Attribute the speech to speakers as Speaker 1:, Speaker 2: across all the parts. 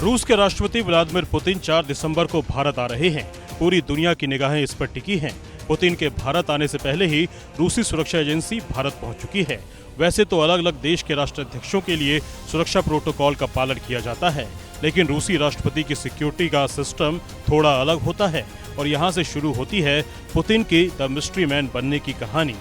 Speaker 1: रूस के राष्ट्रपति व्लादिमीर पुतिन 4 दिसंबर को भारत आ रहे हैं। पूरी दुनिया की निगाहें इस पर टिकी हैं। पुतिन के भारत आने से पहले ही रूसी सुरक्षा एजेंसी भारत पहुंच चुकी है। वैसे तो अलग अलग देश के राष्ट्राध्यक्षों के लिए सुरक्षा प्रोटोकॉल का पालन किया जाता है, लेकिन रूसी राष्ट्रपति की सिक्योरिटी का सिस्टम थोड़ा अलग होता है और यहाँ से शुरू होती है पुतिन की द मिस्ट्री मैन बनने की कहानी।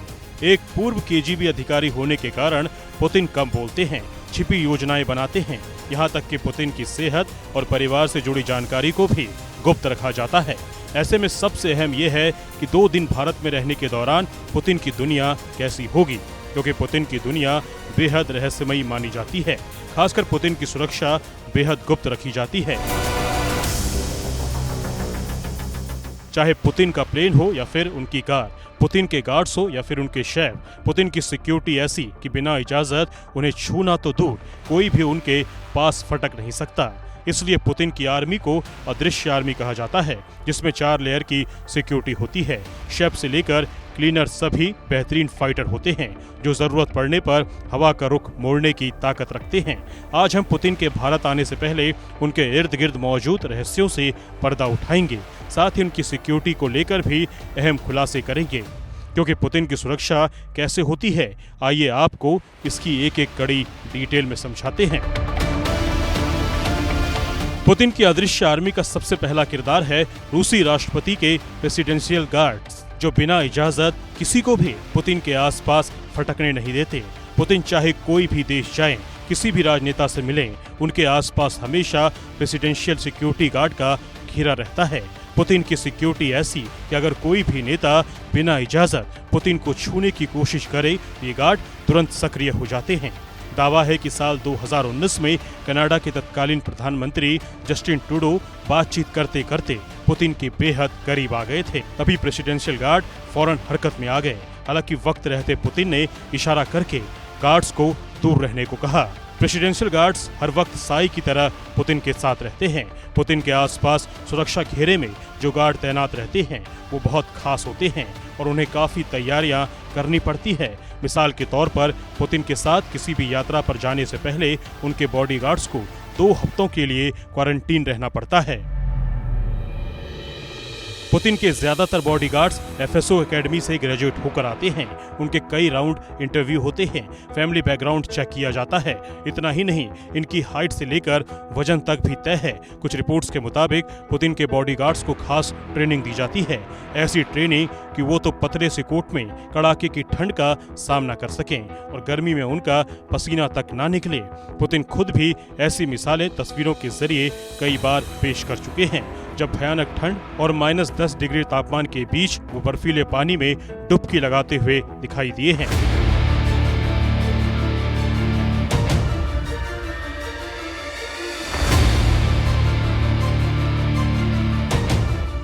Speaker 1: एक पूर्व केजीबी अधिकारी होने के कारण पुतिन कम बोलते हैं, छिपी योजनाएं बनाते हैं। यहाँ तक कि पुतिन की सेहत और परिवार से जुड़ी जानकारी को भी गुप्त रखा जाता है। ऐसे में सबसे अहम यह है कि 2 दिन भारत में रहने के दौरान पुतिन की दुनिया कैसी होगी, क्योंकि पुतिन की दुनिया बेहद रहस्यमयी मानी जाती है। खासकर पुतिन की सुरक्षा बेहद गुप्त रखी जाती है। चाहे पुतिन का प्लेन हो या फिर उनकी कार, पुतिन के गार्ड्स हो या फिर उनके शेफ, पुतिन की सिक्योरिटी ऐसी कि बिना इजाजत उन्हें छूना तो दूर, कोई भी उनके पास फटक नहीं सकता। इसलिए पुतिन की आर्मी को अदृश्य आर्मी कहा जाता है, जिसमें 4 लेयर की सिक्योरिटी होती है। शेफ से लेकर क्लीनर सभी बेहतरीन फाइटर होते हैं, जो जरूरत पड़ने पर हवा का रुख मोड़ने की ताकत रखते हैं। आज हम पुतिन के भारत आने से पहले उनके इर्द गिर्द मौजूद रहस्यों से पर्दा उठाएंगे, साथ ही उनकी सिक्योरिटी को लेकर भी अहम खुलासे करेंगे। क्योंकि पुतिन की सुरक्षा कैसे होती है, आइए आपको इसकी एक एक कड़ी डिटेल में समझाते हैं। पुतिन की अदृश्य आर्मी का सबसे पहला किरदार है रूसी राष्ट्रपति के प्रेसिडेंशियल गार्ड्स, जो बिना इजाजत किसी को भी पुतिन के आसपास फटकने नहीं देते। पुतिन चाहे कोई भी देश जाएं, किसी भी राजनेता से मिलें, उनके आसपास हमेशा प्रेसिडेंशियल सिक्योरिटी गार्ड का घेरा रहता है। पुतिन की सिक्योरिटी ऐसी कि अगर कोई भी नेता बिना इजाजत पुतिन को छूने की कोशिश करे, ये गार्ड तुरंत सक्रिय हो जाते हैं। दावा है कि साल 2019 में कनाडा के तत्कालीन प्रधानमंत्री जस्टिन ट्रूडो बातचीत करते करते पुतिन के बेहद करीब आ गए थे। तभी प्रेसिडेंशियल गार्ड फौरन हरकत में आ गए। हालांकि वक्त रहते पुतिन ने इशारा करके गार्ड्स को दूर रहने को कहा। प्रेसिडेंशियल गार्ड्स हर वक्त साई की तरह पुतिन के साथ रहते हैं। पुतिन के आसपास सुरक्षा घेरे में जो गार्ड तैनात रहते हैं वो बहुत खास होते हैं और उन्हें काफी तैयारियां करनी पड़ती है। मिसाल के तौर पर पुतिन के साथ किसी भी यात्रा पर जाने से पहले उनके बॉडीगार्ड्स को 2 हफ्तों के लिए क्वारंटीन रहना पड़ता है। पुतिन के ज्यादातर बॉडीगार्ड्स एफएसओ एकेडमी से ग्रेजुएट होकर आते हैं। उनके कई राउंड इंटरव्यू होते हैं, फैमिली बैकग्राउंड चेक किया जाता है। इतना ही नहीं, इनकी हाइट से लेकर वजन तक भी तय है। कुछ रिपोर्ट्स के मुताबिक पुतिन के बॉडीगार्ड्स को खास ट्रेनिंग दी जाती है, ऐसी ट्रेनिंग कि वो तो पतले से कोट में कड़ाके की ठंड का सामना कर सकें और गर्मी में उनका पसीना तक ना निकले। पुतिन खुद भी ऐसी मिसालें तस्वीरों के जरिए कई बार पेश कर चुके हैं, जब भयानक ठंड और -10 डिग्री तापमान के बीच वो बर्फीले पानी में डुबकी लगाते हुए दिखाई दिए हैं।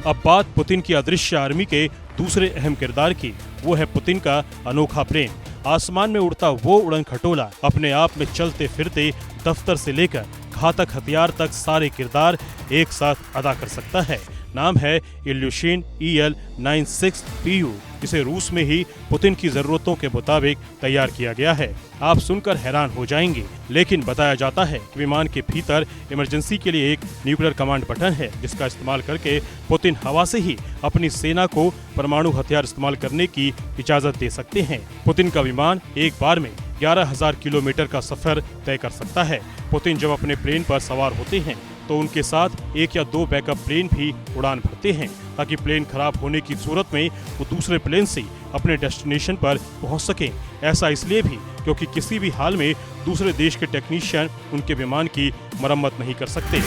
Speaker 1: अब बात पुतिन की अदृश्य आर्मी के दूसरे अहम किरदार की। वो है पुतिन का अनोखा प्लेन। आसमान में उड़ता वो उड़न खटोला अपने आप में चलते फिरते दफ्तर से लेकर घातक हथियार तक सारे किरदार एक साथ अदा कर सकता है। नाम है इल्यूशिन EL-96PU। इसे रूस में ही पुतिन की जरूरतों के मुताबिक तैयार किया गया है। आप सुनकर हैरान हो जाएंगे, लेकिन बताया जाता है कि विमान के भीतर इमरजेंसी के लिए एक न्यूक्लियर कमांड बटन है, जिसका इस्तेमाल करके पुतिन हवा से ही अपनी सेना को परमाणु हथियार इस्तेमाल करने की इजाजत दे सकते हैं। पुतिन का विमान एक बार में 11,000 किलोमीटर का सफर तय कर सकता है। पुतिन जब अपने प्लेन पर सवार होते हैं तो उनके साथ 1 या 2 बैकअप प्लेन भी उड़ान भरते हैं, ताकि प्लेन खराब होने की सूरत में वो दूसरे प्लेन से अपने डेस्टिनेशन पर पहुंच सकें। ऐसा इसलिए भी क्योंकि किसी भी हाल में दूसरे देश के टेक्नीशियन उनके विमान की मरम्मत नहीं कर सकते।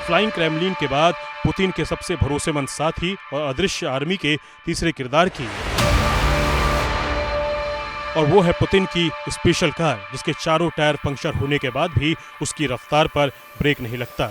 Speaker 1: फ्लाइंग क्रेमलिन के बाद पुतिन के सबसे भरोसेमंद साथी और अदृश्य आर्मी के तीसरे किरदार की, और वो है पुतिन की स्पेशल कार, जिसके चारों टायर पंक्चर होने के बाद भी उसकी रफ्तार पर ब्रेक नहीं लगता।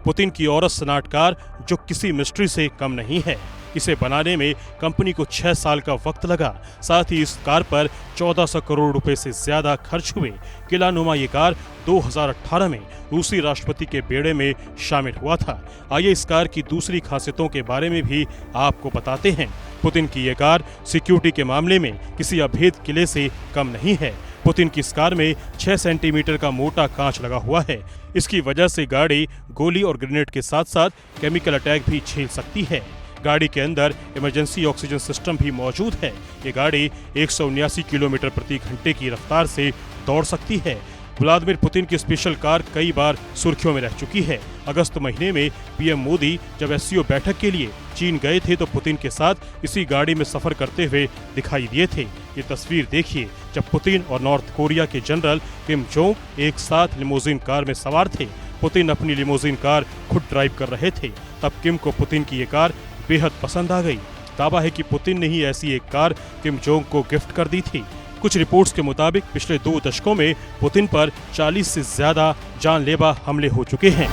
Speaker 1: पुतिन की औरत स्नाट कार, जो किसी मिस्ट्री से कम नहीं है। इसे बनाने में कंपनी को 6 साल का वक्त लगा। साथ ही इस कार पर 1400 करोड़ रुपए से ज्यादा खर्च हुए। किलानुमा ये कार 2018 में रूसी राष्ट्रपति के बेड़े में शामिल हुआ था। आइए इस कार की दूसरी खासियतों के बारे में भी आपको बताते हैं। पुतिन की ये कार सिक्योरिटी के मामले में किसी अभेद किले से कम नहीं है। पुतिन की इस कार में 6 सेंटीमीटर का मोटा कांच लगा हुआ है। इसकी वजह से गाड़ी गोली और ग्रेनेड के साथ साथ केमिकल अटैक भी झेल सकती है। गाड़ी के अंदर इमरजेंसी ऑक्सीजन सिस्टम भी मौजूद है। ये गाड़ी 179 किलोमीटर प्रति घंटे की रफ्तार से दौड़ सकती है। व्लादिमीर पुतिन की स्पेशल कार कई बार सुर्खियों में रह चुकी है। अगस्त महीने में पीएम मोदी जब एससीओ बैठक के लिए चीन गए थे तो पुतिन के साथ इसी गाड़ी में सफर करते हुए दिखाई दिए थे। ये तस्वीर देखिए जब पुतिन और नॉर्थ कोरिया के जनरल किम जोंग एक साथ लिमोजिन कार में सवार थे। पुतिन अपनी लिमोजिन कार खुद ड्राइव कर रहे थे। तब किम को पुतिन की ये कार बेहद पसंद आ गई। दावा है कि पुतिन ने ही ऐसी एक कार किम जोंग को गिफ्ट कर दी थी। कुछ रिपोर्ट्स के मुताबिक पिछले 2 दशकों में पुतिन पर 40 से ज्यादा जानलेवा हमले हो चुके हैं।